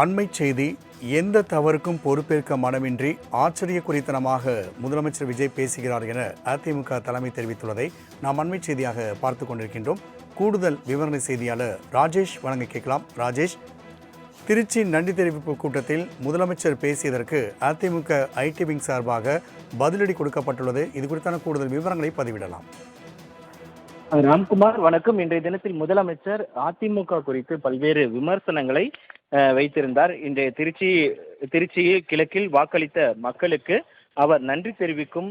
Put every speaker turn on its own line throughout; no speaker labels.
அண்மை செய்தி. எந்த தவறுக்கும் பொறுப்பேற்க மனமின்றி ஆச்சரியக்குறித்தனமாக முதலமைச்சர் விஜய் பேசுகிறார் என அதிமுக தலைமை தெரிவித்துள்ளதை நாம் அண்மை செய்தியாக பார்த்து கொண்டிருக்கின்றோம். கூடுதல் விவரண செய்தியாளர் ராஜேஷ் வழங்க கேட்கலாம். ராஜேஷ், திருச்சி நன்றி தெரிவிப்பு கூட்டத்தில் முதலமைச்சர் பேசியதற்கு அதிமுக ஐடி விங் சார்பாக பதிலடி கொடுக்கப்பட்டுள்ளது. இது குறித்தான கூடுதல் விவரங்களை பதிவிடலாம்.
ராம்குமார், வணக்கம். இன்றைய தினத்தில் முதலமைச்சர் அதிமுக குறித்து பல்வேறு விமர்சனங்களை வைத்திருந்தார். இன்றைய திருச்சி கிழக்கில் வாக்களித்த மக்களுக்கு அவர் நன்றி தெரிவிக்கும்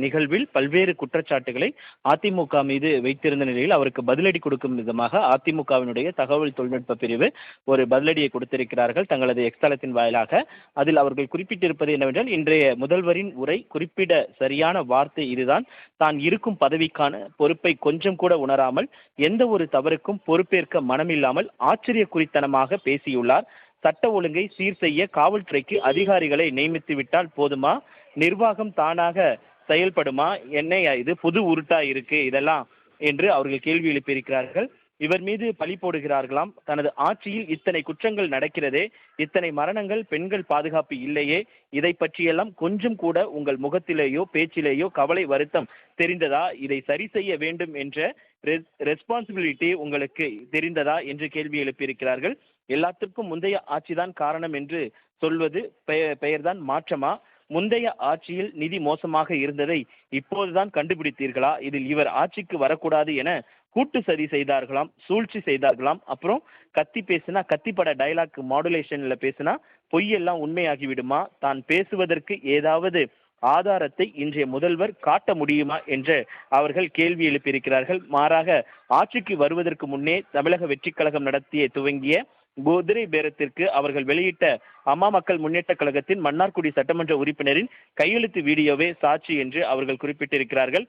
நிகழ்வில் பல்வேறு குற்றச்சாட்டுகளை அதிமுக மீது வைத்திருந்த நிலையில் அவருக்கு பதிலடி கொடுக்கும் விதமாக அதிமுகவினுடைய தகவல் தொழில்நுட்ப பிரிவு ஒரு பதிலடியை கொடுத்திருக்கிறார்கள் தங்களது எக்ஸ்தலத்தின் வாயிலாக. அதில் அவர்கள் குறிப்பிட்டிருப்பது என்னவென்றால், இன்றைய முதல்வரின் உரை குறிப்பிட சரியான வார்த்தை இதுதான். தான் இருக்கும் பதவிக்கான பொறுப்பை கொஞ்சம் கூட உணராமல் எந்த ஒரு தவறுக்கும் பொறுப்பேற்க மனமில்லாமல் ஆச்சரியக்குறித்தனமாக பேசியுள்ளார். சட்ட ஒழுங்கை சீர் செய்ய காவல்துறைக்கு அதிகாரிகளை நியமித்து விட்டால் போதுமா? நிர்வாகம் தானாக செயல்படுமா? என்ன இது புது உருட்டா இருக்கு இதெல்லாம் என்று அவர்கள் கேள்வி எழுப்பியிருக்கிறார்கள். இவர் மீது பழி போடுகிறார்களாம். தனது ஆட்சியில் இத்தனை குற்றங்கள் நடக்கிறதே, இத்தனை மரணங்கள், பெண்கள் பாதுகாப்பு இல்லையே, இதை பற்றியெல்லாம் கொஞ்சம் கூட உங்கள் முகத்திலேயோ பேச்சிலேயோ கவலை வருத்தம் தெரிந்ததா? இதை சரி செய்ய வேண்டும் என்ற ரெஸ்பான்சிபிலிட்டி உங்களுக்கு தெரிந்ததா என்று கேள்வி எழுப்பியிருக்கிறார்கள். எல்லாத்திற்கும் முந்தைய ஆட்சிதான் காரணம் என்று சொல்வது பெயர்தான் மாற்றமா? முந்தைய ஆட்சியில் நிதி மோசமாக இருந்ததை இப்போதுதான் கண்டுபிடித்தீர்களா? இதில் இவர் ஆட்சிக்கு வரக்கூடாது என கூட்டு சதி செய்தார்களாம், சூழ்ச்சி செய்தார்களாம். அப்புறம் கத்தி பேசினா, கத்திப்பட டைலாக் மாடுலேஷன்ல பேசினா பொய்யெல்லாம் உண்மையாகி விடுமா? தான் பேசுவதற்கு ஏதாவது ஆதாரத்தை இன்றைய முதல்வர் காட்ட முடியுமா என்று அவர்கள் கேள்வி எழுப்பியிருக்கிறார்கள். மாறாக ஆட்சிக்கு வருவதற்கு முன்னே தமிழக வெற்றிக் கழகம் துவங்கிய குதிரை பேரத்திற்கு அவர்கள் வெளியிட்ட அம்மா மக்கள் முன்னேற்ற கழகத்தின் மன்னார்குடி சட்டமன்ற உறுப்பினரின் கையெழுத்து வீடியோவே சாட்சி என்று அவர்கள் குறிப்பிட்டிருக்கிறார்கள்.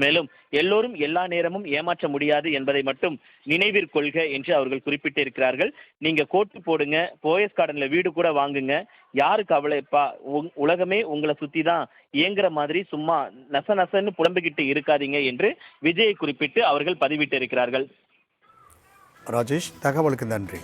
மேலும் எல்லோரும் எல்லா நேரமும் ஏமாற்ற முடியாது என்பதை மட்டும் நினைவிற்கொள்க என்று அவர்கள் குறிப்பிட்டிருக்கிறார்கள். நீங்க கோட்டு போடுங்க, போயஸ் கார்டன்ல வீடு கூட வாங்குங்க, யாருக்கு கவலைப்பா? உலகமே உங்களை சுத்தி தான் இயங்குற மாதிரி சும்மா நசன்னு புலம்பிக்கிட்டு இருக்காதீங்க என்று விஜயை குறிப்பிட்டு அவர்கள் பதிவிட்டிருக்கிறார்கள்.
ராஜேஷ், தகவலுக்கு நன்றி.